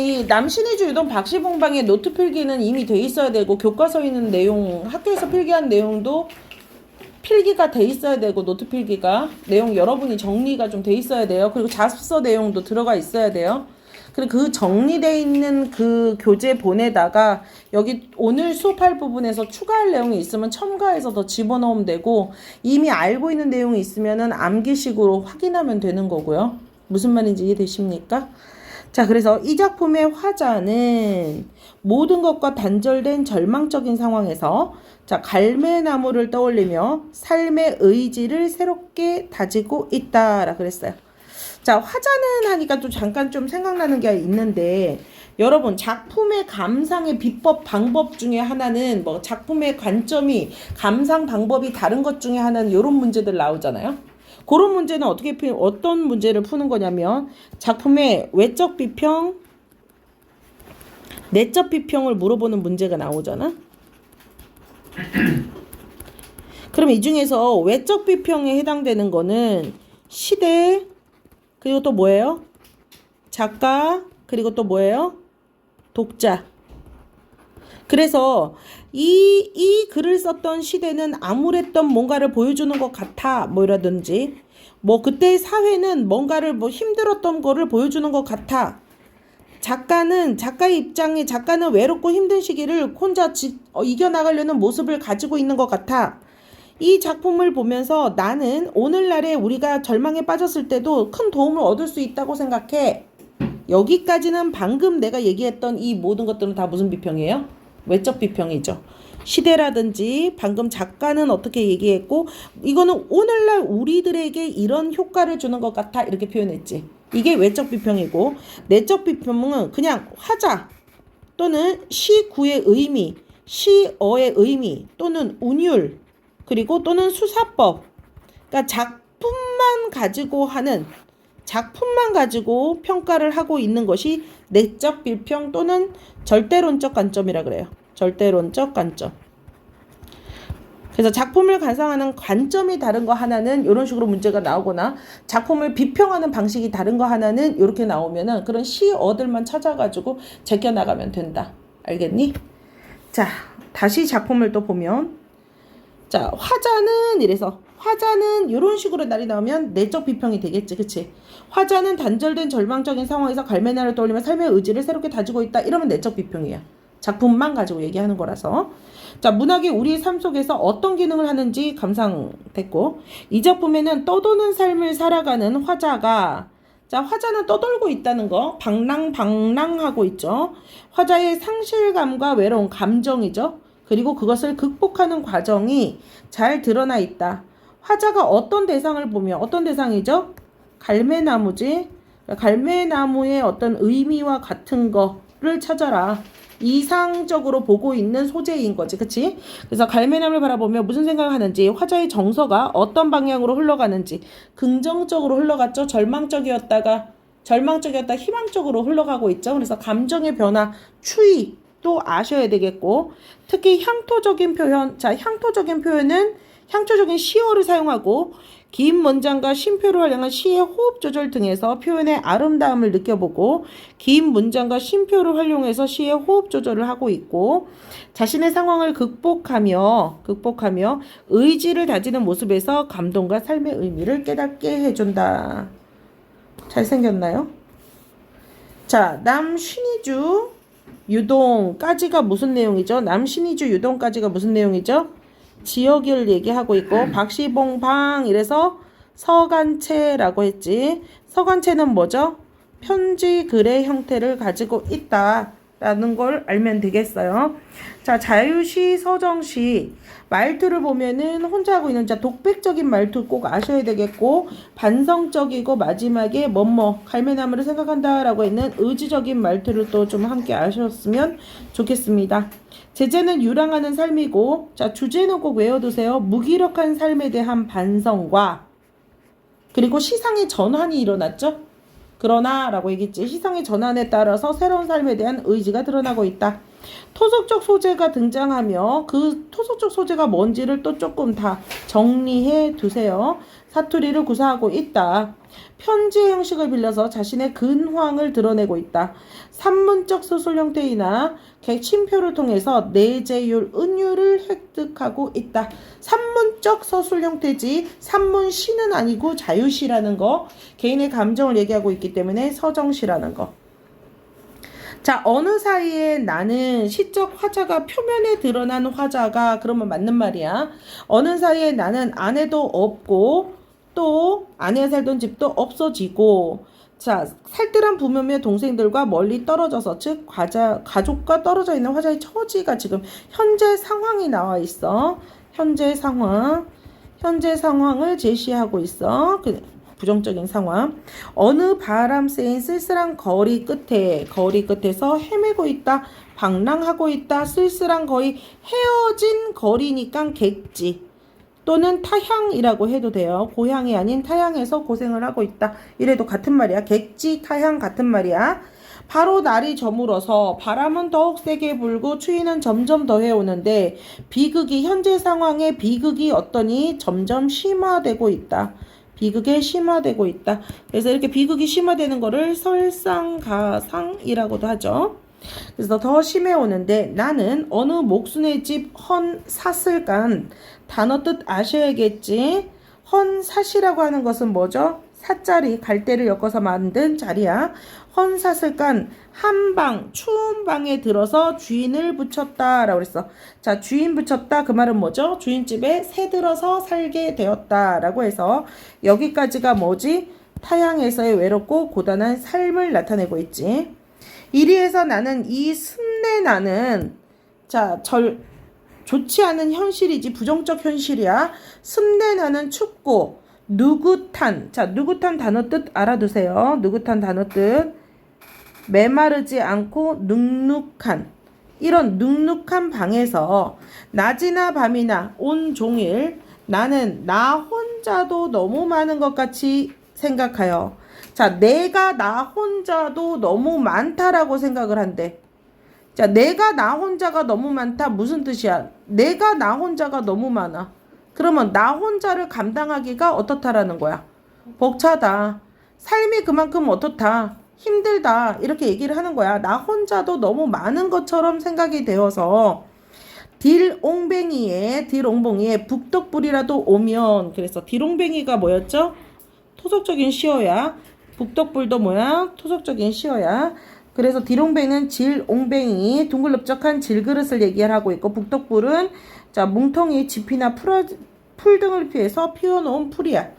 이 남신이주 유동 박시봉방의 노트 필기는 이미 돼 있어야 되고, 교과서에 있는 내용, 학교에서 필기한 내용도 필기가 돼 있어야 되고, 노트 필기가 내용 여러분이 정리가 좀 돼 있어야 돼요. 그리고 자습서 내용도 들어가 있어야 돼요. 그리고 그 정리돼 있는 그 교재본에다가 여기 오늘 수업할 부분에서 추가할 내용이 있으면 첨가해서 더 집어넣으면 되고, 이미 알고 있는 내용이 있으면은 암기식으로 확인하면 되는 거고요. 무슨 말인지 이해되십니까? 자, 그래서 이 작품의 화자는 모든 것과 단절된 절망적인 상황에서 자, 갈매나무를 떠올리며 삶의 의지를 새롭게 다지고 있다라 그랬어요. 자, 화자는 하니까 또 잠깐 좀 생각나는 게 있는데, 여러분 작품의 감상의 비법 방법 중에 하나는 뭐 작품의 관점이 감상 방법이 다른 것 중에 하나는 이런 문제들 나오잖아요. 그런 문제는 어떤 문제를 푸는 거냐면 작품의 외적 비평, 내적 비평을 물어보는 문제가 나오잖아. 그럼 이 중에서 외적 비평에 해당되는 거는 시대, 그리고 또 뭐예요? 작가, 그리고 또 뭐예요? 독자. 그래서 이 글을 썼던 시대는 암울했던 뭔가를 보여주는 것 같아, 뭐 이라든지, 뭐 그때의 사회는 뭔가를 뭐 힘들었던 거를 보여주는 것 같아. 작가의 입장에 작가는 외롭고 힘든 시기를 혼자 이겨나가려는 모습을 가지고 있는 것 같아. 이 작품을 보면서 나는 오늘날에 우리가 절망에 빠졌을 때도 큰 도움을 얻을 수 있다고 생각해. 여기까지는 방금 내가 얘기했던 이 모든 것들은 다 무슨 비평이에요? 외적 비평이죠. 시대라든지 방금 작가는 어떻게 얘기했고, 이거는 오늘날 우리들에게 이런 효과를 주는 것 같아 이렇게 표현했지. 이게 외적 비평이고, 내적 비평은 그냥 화자 또는 시구의 의미, 시어의 의미 또는 운율, 그리고 또는 수사법, 그러니까 작품만 가지고 평가를 하고 있는 것이 내적 비평 또는 절대론적 관점이라 그래요. 절대론적 관점. 그래서 작품을 감상하는 관점이 다른 거 하나는 이런 식으로 문제가 나오거나, 작품을 비평하는 방식이 다른 거 하나는 이렇게 나오면은 그런 시어들만 찾아가지고 제껴나가면 된다. 알겠니? 자, 다시 작품을 또 보면, 자, 화자는 이런 식으로 날이 나오면 내적 비평이 되겠지, 그치? 화자는 단절된 절망적인 상황에서 갈매나를 떠올리며 삶의 의지를 새롭게 다지고 있다. 이러면 내적 비평이야. 작품만 가지고 얘기하는 거라서. 자, 문학이 우리 삶 속에서 어떤 기능을 하는지 감상됐고, 이 작품에는 떠도는 삶을 살아가는 화자가, 자, 화자는 떠돌고 있다는 거, 방랑하고 있죠. 화자의 상실감과 외로운 감정이죠. 그리고 그것을 극복하는 과정이 잘 드러나 있다. 화자가 어떤 대상을 보며, 어떤 대상이죠? 갈매나무지. 갈매나무의 어떤 의미와 같은 거를 찾아라. 이상적으로 보고 있는 소재인 거지, 그치? 그래서 갈매나무를 바라보며 무슨 생각을 하는지, 화자의 정서가 어떤 방향으로 흘러가는지, 긍정적으로 흘러갔죠? 절망적이었다 희망적으로 흘러가고 있죠? 그래서 감정의 변화, 추이 또 아셔야 되겠고, 특히 향토적인 표현, 자, 향토적인 표현은 향토적인 시어를 사용하고 긴 문장과 쉼표를 활용한 시의 호흡 조절 등에서 표현의 아름다움을 느껴보고, 긴 문장과 쉼표를 활용해서 시의 호흡 조절을 하고 있고, 자신의 상황을 극복하며 의지를 다지는 모습에서 감동과 삶의 의미를 깨닫게 해준다. 잘생겼나요? 자, 남신이주 유동까지가 무슨 내용이죠? 남신이주 유동까지가 무슨 내용이죠? 지역을 얘기하고 있고, 박시봉방 이래서 서간체라고 했지. 서간체는 뭐죠? 편지 글의 형태를 가지고 있다라는 걸 알면 되겠어요. 자, 자유시, 서정시 말투를 보면은 혼자 하고 있는, 자, 독백적인 말투 꼭 아셔야 되겠고, 반성적이고 마지막에 갈매나무를 생각한다라고 있는 의지적인 말투를 또 좀 함께 아셨으면 좋겠습니다. 제재는 유랑하는 삶이고, 자, 주제는 꼭 외워두세요. 무기력한 삶에 대한 반성과, 그리고 시상의 전환이 일어났죠. 그러나 라고 얘기했지. 시상의 전환에 따라서 새로운 삶에 대한 의지가 드러나고 있다. 토속적 소재가 등장하며 그 토속적 소재가 뭔지를 또 조금 다 정리해 두세요. 사투리를 구사하고 있다. 편지의 형식을 빌려서 자신의 근황을 드러내고 있다. 산문적 소설 형태이나 객침표를 통해서 내재율, 은율을 획득하고 있다. 산문적 서술 형태지 산문시는 아니고 자유시라는 거. 개인의 감정을 얘기하고 있기 때문에 서정시라는 거. 자, 어느 사이에 나는 시적 화자가 표면에 드러난 화자가 그러면 맞는 말이야. 어느 사이에 나는 아내도 없고 또 아내가 살던 집도 없어지고 자, 살뜰한 부모며 동생들과 멀리 떨어져서 즉 가족과 떨어져 있는 화자의 처지가 지금 현재 상황이 나와 있어. 현재 상황을 제시하고 있어. 부정적인 상황. 어느 바람 쐬인 쓸쓸한 거리 끝에서 헤매고 있다. 방랑하고 있다. 쓸쓸한 거리, 헤어진 거리니까 객지 또는 타향이라고 해도 돼요. 고향이 아닌 타향에서 고생을 하고 있다. 이래도 같은 말이야. 객지, 타향 같은 말이야. 바로 날이 저물어서 바람은 더욱 세게 불고 추위는 점점 더해오는데 현재 상황의 비극이 어떠니 점점 심화되고 있다. 비극에 심화되고 있다. 그래서 이렇게 비극이 심화되는 거를 설상가상이라고도 하죠. 그래서 더 심해오는데 나는 어느 목순의 집 헌사슬간 단어 뜻 아셔야겠지. 헌사시라고 하는 것은 뭐죠? 사자리 갈대를 엮어서 만든 자리야. 헌사슬간 한방 추운 방에 들어서 주인을 붙였다 라고 그랬어. 자, 주인 붙였다 그 말은 뭐죠? 주인집에 새 들어서 살게 되었다 라고 해서 여기까지가 뭐지? 타향에서의 외롭고 고단한 삶을 나타내고 있지. 이리해서 나는 이 습내나는 좋지 않은 현실이지 부정적 현실이야. 습내나는 춥고 누긋한 누긋한 단어 뜻 알아두세요. 누긋한 단어 뜻 메마르지 않고 눅눅한 이런 눅눅한 방에서 낮이나 밤이나 온종일 나는 나 혼자도 너무 많은 것 같이 생각하여 자, 내가 나 혼자도 너무 많다라고 생각을 한대. 자, 내가 나 혼자가 너무 많다 무슨 뜻이야? 내가 나 혼자가 너무 많아. 그러면 나 혼자를 감당하기가 어떻다라는 거야? 벅차다. 삶이 그만큼 어떻다. 힘들다. 이렇게 얘기를 하는 거야. 나 혼자도 너무 많은 것처럼 생각이 되어서 딜옹뱅이에 북덕불이라도 오면 그래서 딜옹뱅이가 뭐였죠? 토속적인 시어야. 북덕불도 뭐야? 토속적인 시어야. 그래서 딜옹뱅이는 질옹뱅이 둥글넓적한 질그릇을 얘기하고 있고 북덕불은 자 뭉텅이 지피나 풀 등을 피해서 피워놓은 풀이야.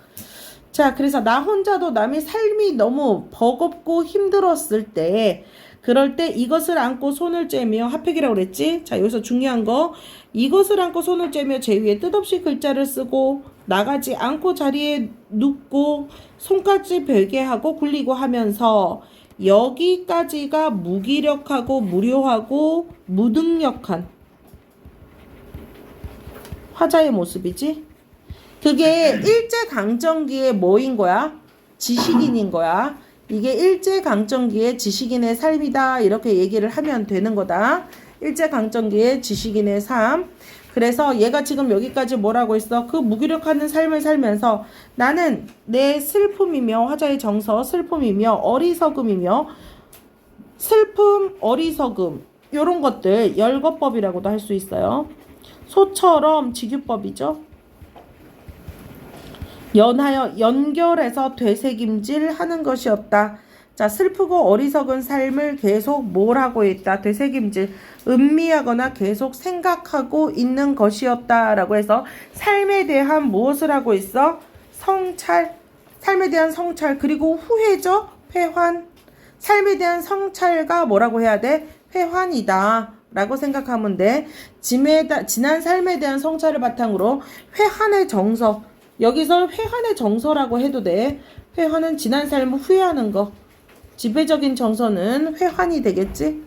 자, 그래서 나 혼자도 남의 삶이 너무 버겁고 힘들었을 때 그럴 때 이것을 안고 손을 째며 핫팩이라고 그랬지? 자, 여기서 중요한 거 이것을 안고 손을 째며 제 위에 뜻없이 글자를 쓰고 나가지 않고 자리에 눕고 손까지 베게 하고 굴리고 하면서 여기까지가 무기력하고 무료하고 무능력한 화자의 모습이지. 그게 일제강점기의 뭐인 거야? 지식인인 거야. 이게 일제강점기의 지식인의 삶이다 이렇게 얘기를 하면 되는 거다. 일제강점기의 지식인의 삶. 그래서 얘가 지금 여기까지 뭐라고 했어? 그 무기력한 삶을 살면서 나는 내 슬픔이며 화자의 정서 슬픔이며 어리석음이며 슬픔 어리석음 요런 것들 열거법이라고도 할 수 있어요. 소처럼 직유법이죠. 연결해서 되새김질 하는 것이 없다. 자, 슬프고 어리석은 삶을 계속 뭘 하고 있다. 되새김질, 음미하거나 계속 생각하고 있는 것이었다라고 해서 삶에 대한 무엇을 하고 있어? 성찰, 삶에 대한 성찰, 그리고 후회죠? 회환. 삶에 대한 성찰가 뭐라고 해야 돼? 회환이다 라고 생각하면 돼. 지난 삶에 대한 성찰을 바탕으로 회한의 정서, 여기서 회한의 정서라고 해도 돼. 회한은 지난 삶을 후회하는 거. 지배적인 정서는 회환이 되겠지.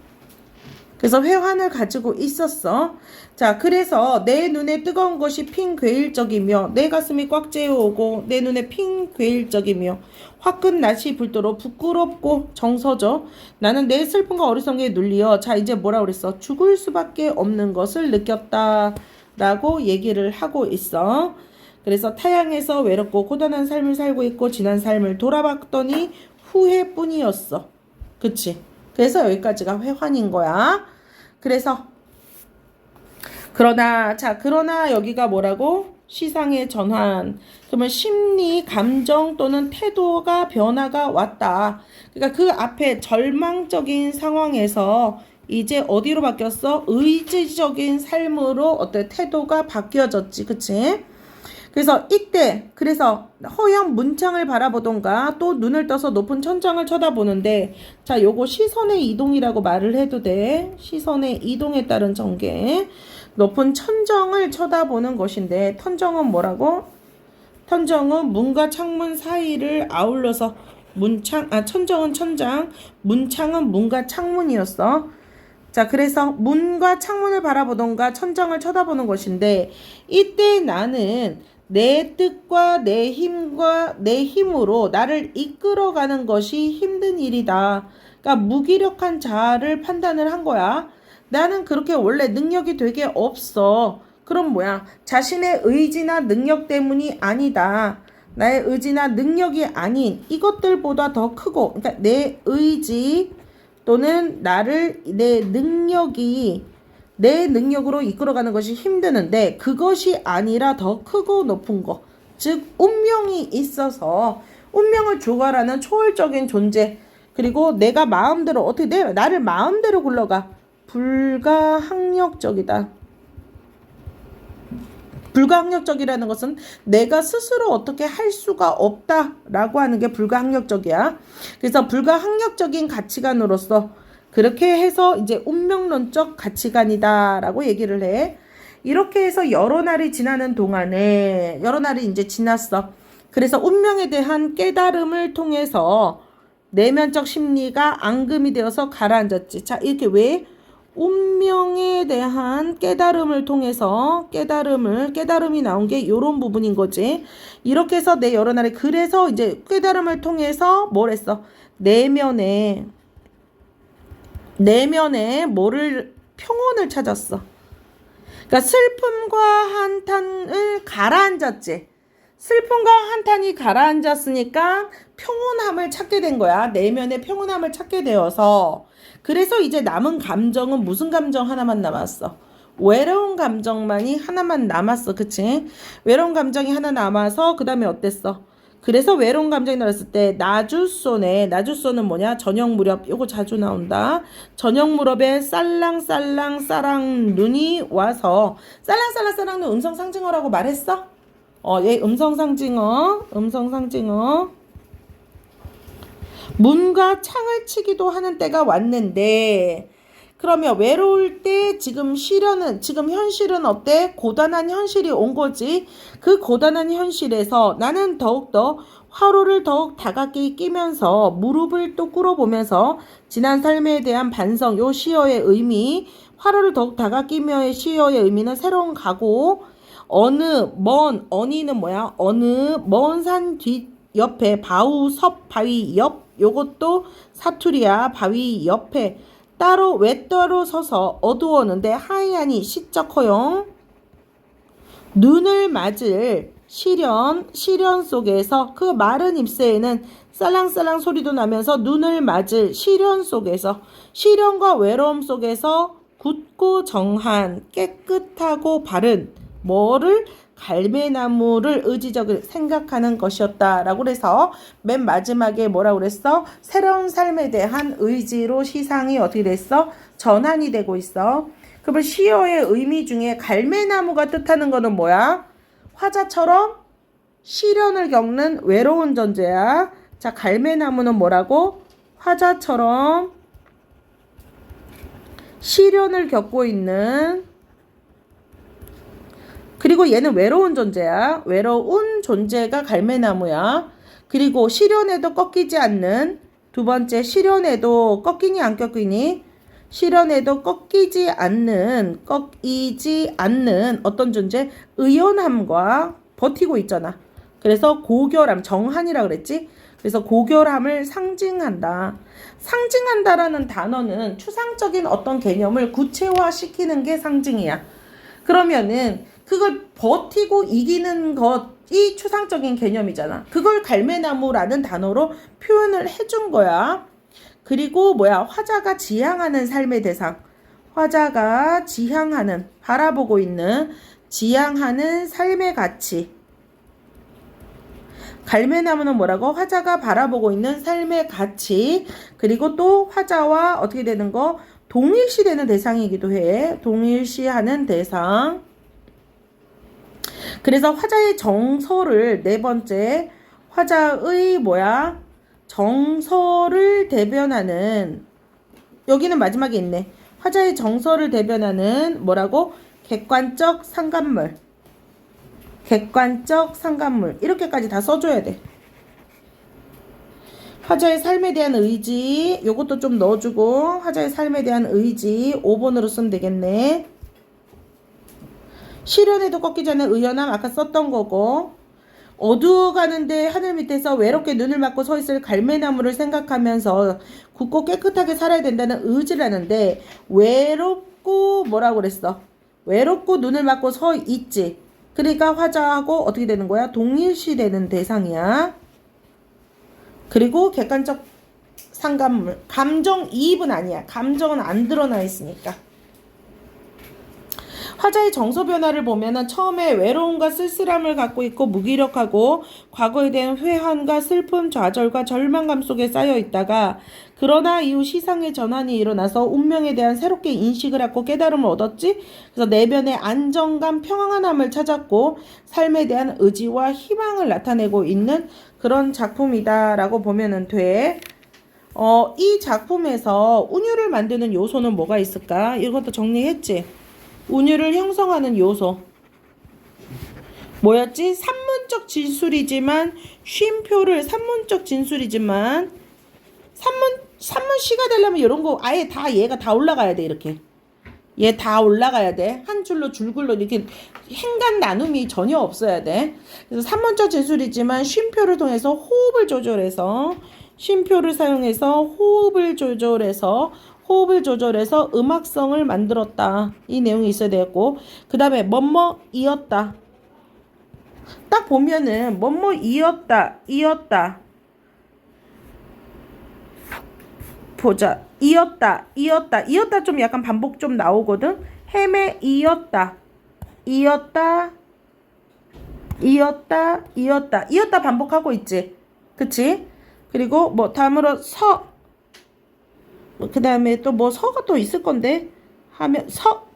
그래서 회환을 가지고 있었어. 자, 그래서 내 눈에 뜨거운 것이 핑괴일적이며 내 가슴이 꽉 채워오고 내 눈에 핑괴일적이며 화끈 낯이 불도록 부끄럽고 정서죠. 나는 내 슬픔과 어리석음에 눌리어 자 이제 뭐라 그랬어? 죽을 수밖에 없는 것을 느꼈다 라고 얘기를 하고 있어. 그래서 타향에서 외롭고 고단한 삶을 살고 있고 지난 삶을 돌아봤더니 후회뿐이었어. 그치? 그래서 여기까지가 회환인 거야. 그래서 그러나 여기가 뭐라고? 시상의 전환. 그러면 심리, 감정 또는 태도가 변화가 왔다. 그러니까 그 앞에 절망적인 상황에서 이제 어디로 바뀌었어? 의지적인 삶으로 어때? 태도가 바뀌어졌지. 그치? 그래서 이때 허영 문창을 바라보던가 또 눈을 떠서 높은 천장을 쳐다보는데, 자, 요거 시선의 이동이라고 말을 해도 돼. 시선의 이동에 따른 전개. 높은 천정을 쳐다보는 것인데, 천정은 뭐라고? 천정은 문과 창문 사이를 아울러서 천정은 천장, 문창은 문과 창문이었어. 자, 그래서 문과 창문을 바라보던가 천장을 쳐다보는 것인데, 이때 나는 내 뜻과 내 힘으로 나를 이끌어가는 것이 힘든 일이다. 그러니까 무기력한 자아를 판단을 한 거야. 나는 그렇게 원래 능력이 되게 없어. 그럼 뭐야? 자신의 의지나 능력 때문이 아니다. 나의 의지나 능력이 아닌 이것들보다 더 크고, 그러니까 내 의지 또는 내 능력으로 이끌어가는 것이 힘드는데, 그것이 아니라 더 크고 높은 것, 즉 운명이 있어서 운명을 조절하는 초월적인 존재, 그리고 내가 마음대로 어떻게 나를 마음대로 굴러가. 불가항력적이다. 불가항력적이라는 것은 내가 스스로 어떻게 할 수가 없다라고 하는 게 불가항력적이야. 그래서 불가항력적인 가치관으로서 그렇게 해서 이제 운명론적 가치관이다라고 얘기를 해. 이렇게 해서 여러 날이 지나는 동안에, 여러 날이 이제 지났어. 그래서 운명에 대한 깨달음을 통해서 내면적 심리가 앙금이 되어서 가라앉았지. 자, 이렇게 왜? 운명에 대한 깨달음을 통해서 깨달음이 나온 게 요런 부분인 거지. 이렇게 해서 내 여러 날에, 그래서 이제 깨달음을 통해서 뭘 했어? 내면에 평온을 찾았어. 그러니까 슬픔과 한탄을 가라앉았지. 슬픔과 한탄이 가라앉았으니까 평온함을 찾게 된 거야. 내면의 평온함을 찾게 되어서. 그래서 이제 남은 감정은 무슨 감정 하나만 남았어? 외로운 감정만이 하나만 남았어. 그치? 외로운 감정이 하나 남아서 그 다음에 어땠어? 그래서 외로운 감정이 나왔을 때 나주소는 뭐냐? 저녁 무렵, 요거 자주 나온다. 저녁 무렵에 쌀랑쌀랑 싸랑 눈이 와서, 쌀랑쌀랑 싸랑 눈 음성 상징어라고 말했어? 얘 음성 상징어. 문과 창을 치기도 하는 때가 왔는데, 그러면 외로울 때 지금 현실은 어때? 고단한 현실이 온 거지. 그 고단한 현실에서 나는 더욱더 화로를 더욱 다가게 끼면서 무릎을 또 꿇어보면서 지난 삶에 대한 반성, 요 시어의 의미, 화로를 더욱 다가끼며의 시어의 의미는 새로운 각오, 어니는 뭐야? 어느 먼 산 뒤 옆에 바위 옆, 요것도 사투리야. 바위 옆에 외따로 서서 어두웠는데 하얀이 시적 허용, 눈을 맞을 시련 속에서, 그 마른 잎새에는 쌀랑쌀랑 소리도 나면서 눈을 맞을 시련 속에서, 시련과 외로움 속에서 굳고 정한 깨끗하고 바른 갈매나무를 의지적으로 생각하는 것이었다라고 그래서 맨 마지막에 뭐라고 그랬어? 새로운 삶에 대한 의지로 시상이 어떻게 됐어? 전환이 되고 있어. 그러면 시어의 의미 중에 갈매나무가 뜻하는 거는 뭐야? 화자처럼 시련을 겪는 외로운 존재야. 자, 갈매나무는 뭐라고? 화자처럼 시련을 겪고 있는, 그리고 얘는 외로운 존재야. 외로운 존재가 갈매나무야. 그리고 시련에도 꺾이지 않는, 두 번째, 시련에도 꺾이니 안 꺾이니? 시련에도 꺾이지 않는 어떤 존재? 의연함과 버티고 있잖아. 그래서 고결함, 정한이라 그랬지? 그래서 고결함을 상징한다라는 단어는 추상적인 어떤 개념을 구체화시키는 게 상징이야. 그러면은 그걸 버티고 이기는 것이 추상적인 개념이잖아. 그걸 갈매나무라는 단어로 표현을 해준 거야. 그리고 뭐야? 화자가 지향하는 삶의 대상. 화자가 지향하는, 바라보고 있는, 지향하는 삶의 가치. 갈매나무는 뭐라고? 화자가 바라보고 있는 삶의 가치. 그리고 또 화자와 어떻게 되는 거? 동일시되는 대상이기도 해. 동일시하는 대상. 그래서 화자의 정서를 네 번째, 화자의 뭐야? 정서를 대변하는, 여기는 마지막에 있네. 화자의 정서를 대변하는 뭐라고? 객관적 상관물. 객관적 상관물. 이렇게까지 다 써줘야 돼. 화자의 삶에 대한 의지, 요것도 좀 넣어주고, 화자의 삶에 대한 의지 5번으로 쓰면 되겠네. 시련에도 꺾이지 않는 의연함, 아까 썼던 거고. 어두워가는데 하늘 밑에서 외롭게 눈을 맞고 서 있을 갈매나무를 생각하면서 굳고 깨끗하게 살아야 된다는 의지를 하는데, 외롭고 뭐라고 그랬어? 외롭고 눈을 맞고 서 있지. 그러니까 화자하고 어떻게 되는 거야? 동일시되는 대상이야. 그리고 객관적 상관물. 감정이입은 아니야. 감정은 안 드러나 있으니까. 화자의 정서 변화를 보면은 처음에 외로움과 쓸쓸함을 갖고 있고 무기력하고 과거에 대한 회한과 슬픔, 좌절과 절망감 속에 쌓여 있다가, 그러나 이후 시상의 전환이 일어나서 운명에 대한 새롭게 인식을 하고 깨달음을 얻었지. 그래서 내면의 안정감, 평안함을 찾았고 삶에 대한 의지와 희망을 나타내고 있는 그런 작품이다라고 보면은 돼. 이 작품에서 운율을 만드는 요소는 뭐가 있을까? 이것도 정리했지. 운율을 형성하는 요소 뭐였지? 산문적 진술이지만 쉼표를 산문적 진술이지만 산문시가 되려면 이런 거 아예 다 얘가 다 올라가야 돼. 이렇게 얘 다 올라가야 돼. 한 줄로 줄글로 이렇게 행간 나눔이 전혀 없어야 돼. 그래서 산문적 진술이지만 쉼표를 통해서 호흡을 조절해서, 쉼표를 사용해서 호흡을 조절해서 음악성을 만들었다. 이 내용이 있어야 되겠고, 그 다음에 뭐뭐이었다. 딱 보면은 뭐뭐이었다. 보자. 이었다 좀 약간 반복 좀 나오거든. 헤매이었다. 이었다 반복하고 있지. 그치? 그리고 뭐 다음으로 그 다음에 또 뭐 서가 또 있을 건데 하면 서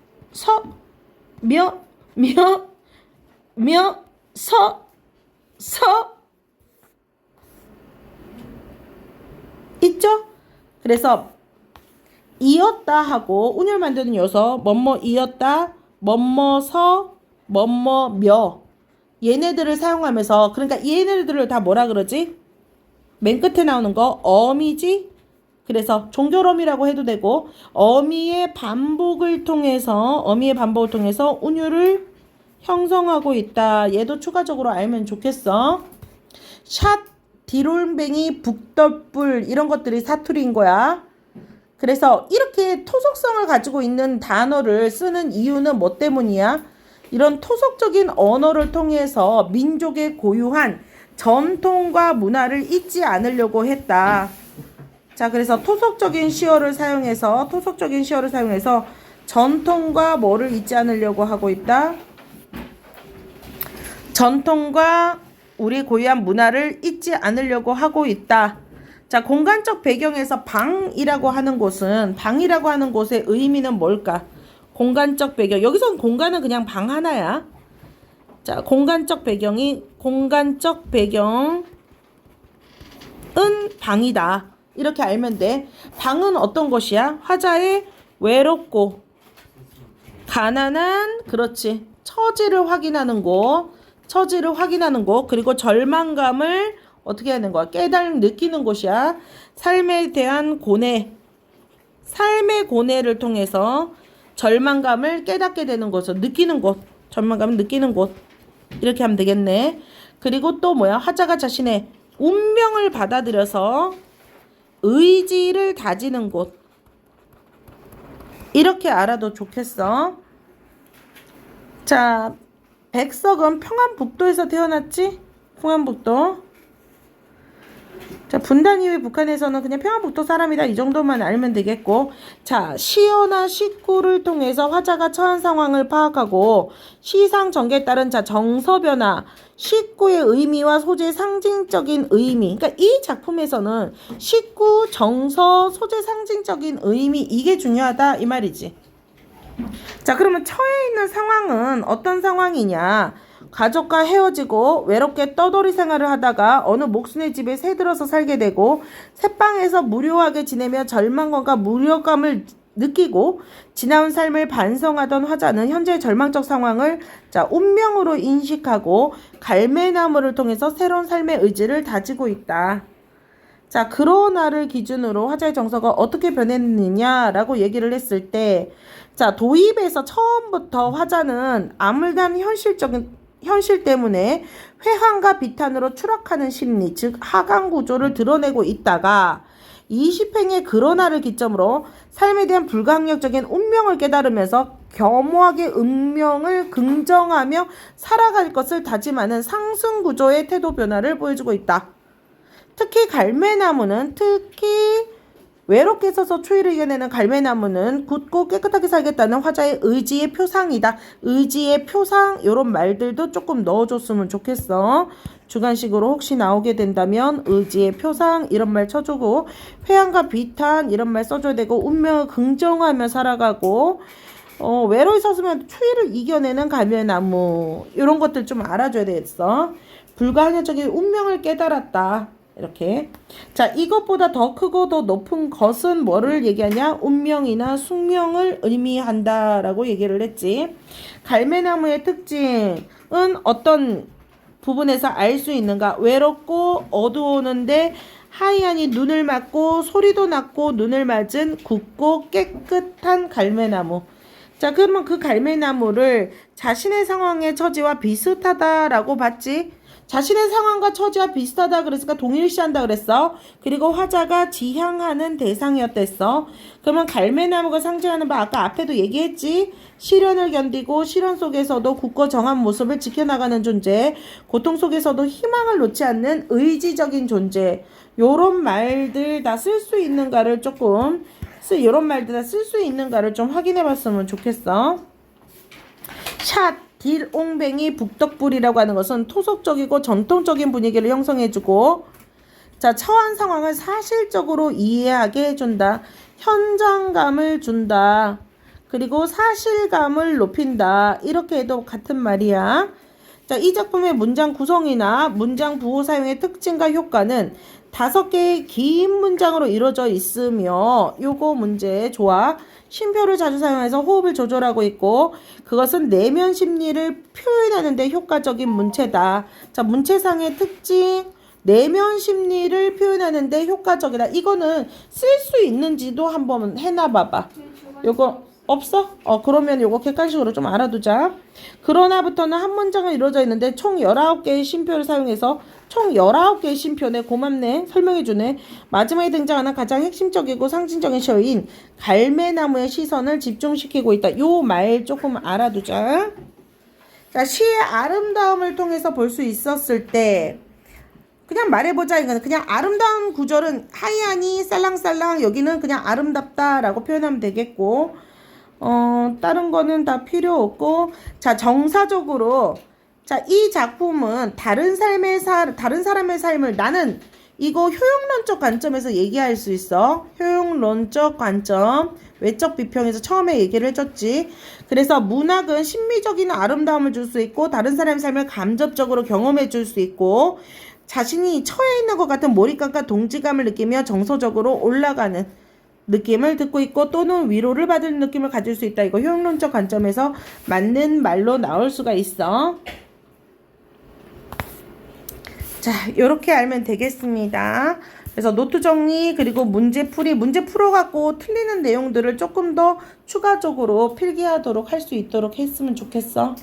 있죠? 그래서 이었다 하고 운율 만드는 요소 뭐뭐이었다, 뭐뭐서, 뭐뭐며 얘네들을 사용하면서, 그러니까 얘네들을 다 뭐라 그러지? 맨 끝에 나오는 거 어미지? 그래서 종결어미라고 해도 되고, 어미의 반복을 통해서 운율을 형성하고 있다. 얘도 추가적으로 알면 좋겠어. 샷, 디롤뱅이, 북떨불 이런 것들이 사투리인 거야. 그래서 이렇게 토속성을 가지고 있는 단어를 쓰는 이유는 뭐 때문이야? 이런 토속적인 언어를 통해서 민족의 고유한 전통과 문화를 잊지 않으려고 했다. 자, 그래서 토속적인 시어를 사용해서 전통과 뭐를 잊지 않으려고 하고 있다? 전통과 우리 고유한 문화를 잊지 않으려고 하고 있다. 자, 공간적 배경에서 방이라고 하는 곳의 의미는 뭘까? 공간적 배경. 여기서 공간은 그냥 방 하나야. 자, 공간적 배경은 방이다. 이렇게 알면 돼. 방은 어떤 것이야? 화자의 외롭고 가난한, 그렇지, 처지를 확인하는 곳, 그리고 절망감을 어떻게 하는 거야? 느끼는 곳이야. 삶에 대한 삶의 고뇌를 통해서 절망감을 깨닫게 되는 곳을 느끼는 곳, 절망감을 느끼는 곳. 이렇게 하면 되겠네. 그리고 또 뭐야? 화자가 자신의 운명을 받아들여서 의지를 다지는 곳. 이렇게 알아도 좋겠어. 자, 백석은 평안북도에서 태어났지? 평안북도. 자, 분단 이후에 북한에서는 그냥 평안북도 사람이다 이 정도만 알면 되겠고, 자, 시어나 식구를 통해서 화자가 처한 상황을 파악하고 시상 전개에 따른 자 정서 변화, 식구의 의미와 소재의 상징적인 의미. 그러니까 이 작품에서는 식구, 정서, 소재 상징적인 의미 이게 중요하다 이 말이지. 자, 그러면 처해 있는 상황은 어떤 상황이냐? 가족과 헤어지고 외롭게 떠돌이 생활을 하다가 어느 목순의 집에 새들어서 살게 되고 새방에서 무료하게 지내며 절망감과 무력감을 느끼고 지나온 삶을 반성하던 화자는 현재의 절망적 상황을 자 운명으로 인식하고 갈매나무를 통해서 새로운 삶의 의지를 다지고 있다. 자, 그러나를 기준으로 화자의 정서가 어떻게 변했느냐라고 얘기를 했을 때, 자, 도입에서 처음부터 화자는 암울한 현실 때문에 회한과 비탄으로 추락하는 심리, 즉 하강 구조를 드러내고 있다가 20행의 그러나를 기점으로 삶에 대한 불가항력적인 운명을 깨달으면서 겸허하게 운명을 긍정하며 살아갈 것을 다짐하는 상승 구조의 태도 변화를 보여주고 있다. 특히 갈매나무는 외롭게 서서 추위를 이겨내는 갈매나무는 굳고 깨끗하게 살겠다는 화자의 의지의 표상이다. 의지의 표상 요런 말들도 조금 넣어줬으면 좋겠어. 주관식으로 혹시 나오게 된다면 의지의 표상 이런 말 쳐주고 회한과 비탄 이런 말 써줘야 되고 운명을 긍정하며 살아가고 외로이 섰으면 추위를 이겨내는 갈매나무 이런 것들 좀 알아줘야 되겠어. 불가항력적인 운명을 깨달았다. 이렇게. 자, 이것보다 더 크고 더 높은 것은 뭐를 얘기하냐? 운명이나 숙명을 의미한다라고 얘기를 했지. 갈매나무의 특징은 어떤 부분에서 알 수 있는가? 외롭고 어두우는데 하얀이 눈을 맞고 소리도 났고 눈을 맞은 굳고 깨끗한 갈매나무. 자, 그러면 그 갈매나무를 자신의 상황의 처지와 비슷하다라고 봤지? 자신의 상황과 처지와 비슷하다 그랬으니까 동일시한다 그랬어. 그리고 화자가 지향하는 대상이었댔어. 그러면 갈매나무가 상징하는 바 아까 앞에도 얘기했지. 시련을 견디고 시련 속에서도 굳고 정한 모습을 지켜나가는 존재, 고통 속에서도 희망을 놓지 않는 의지적인 존재. 요런 말들 다 쓸 수 있는가를 조금 요런 말들 다 쓸 수 있는가를 좀 확인해 봤으면 좋겠어. 샷 딜옹뱅이 북덕불이라고 하는 것은 토속적이고 전통적인 분위기를 형성해주고, 자, 처한 상황을 사실적으로 이해하게 해준다. 현장감을 준다. 그리고 사실감을 높인다. 이렇게 해도 같은 말이야. 자, 이 작품의 문장 구성이나 문장 부호 사용의 특징과 효과는 5개의 긴 문장으로 이루어져 있으며 요거 문제 좋아. 쉼표를 자주 사용해서 호흡을 조절하고 있고 그것은 내면 심리를 표현하는 데 효과적인 문체다. 자, 문체상의 특징 내면 심리를 표현하는 데 효과적이다. 이거는 쓸 수 있는지도 한번 해놔봐봐. 요거 없어? 그러면 요거 객관식으로 좀 알아두자. 그러나부터는 한 문장은 이루어져 있는데 총 19개의 쉼표를 사용해서 총 19개의 쉼표네. 고맙네. 설명해주네. 마지막에 등장하는 가장 핵심적이고 상징적인 시어인 갈매나무의 시선을 집중시키고 있다. 요 말 조금 알아두자. 자, 시의 아름다움을 통해서 볼 수 있었을 때 그냥 말해보자. 이거는 그냥 아름다운 구절은 하이하니 살랑살랑 여기는 그냥 아름답다라고 표현하면 되겠고 다른 거는 다 필요 없고, 자, 정사적으로, 자, 이 작품은 다른 사람의 삶을 나는 이거 효용론적 관점에서 얘기할 수 있어. 효용론적 관점. 외적 비평에서 처음에 얘기를 해줬지. 그래서 문학은 심미적인 아름다움을 줄 수 있고, 다른 사람의 삶을 감접적으로 경험해 줄 수 있고, 자신이 처해 있는 것 같은 몰입감과 동지감을 느끼며 정서적으로 올라가는 느낌을 듣고 있고 또는 위로를 받을 느낌을 가질 수 있다. 이거 효용론적 관점에서 맞는 말로 나올 수가 있어. 자, 요렇게 알면 되겠습니다. 그래서 노트 정리 그리고 문제 풀어갖고 틀리는 내용들을 조금 더 추가적으로 필기하도록 할 수 있도록 했으면 좋겠어.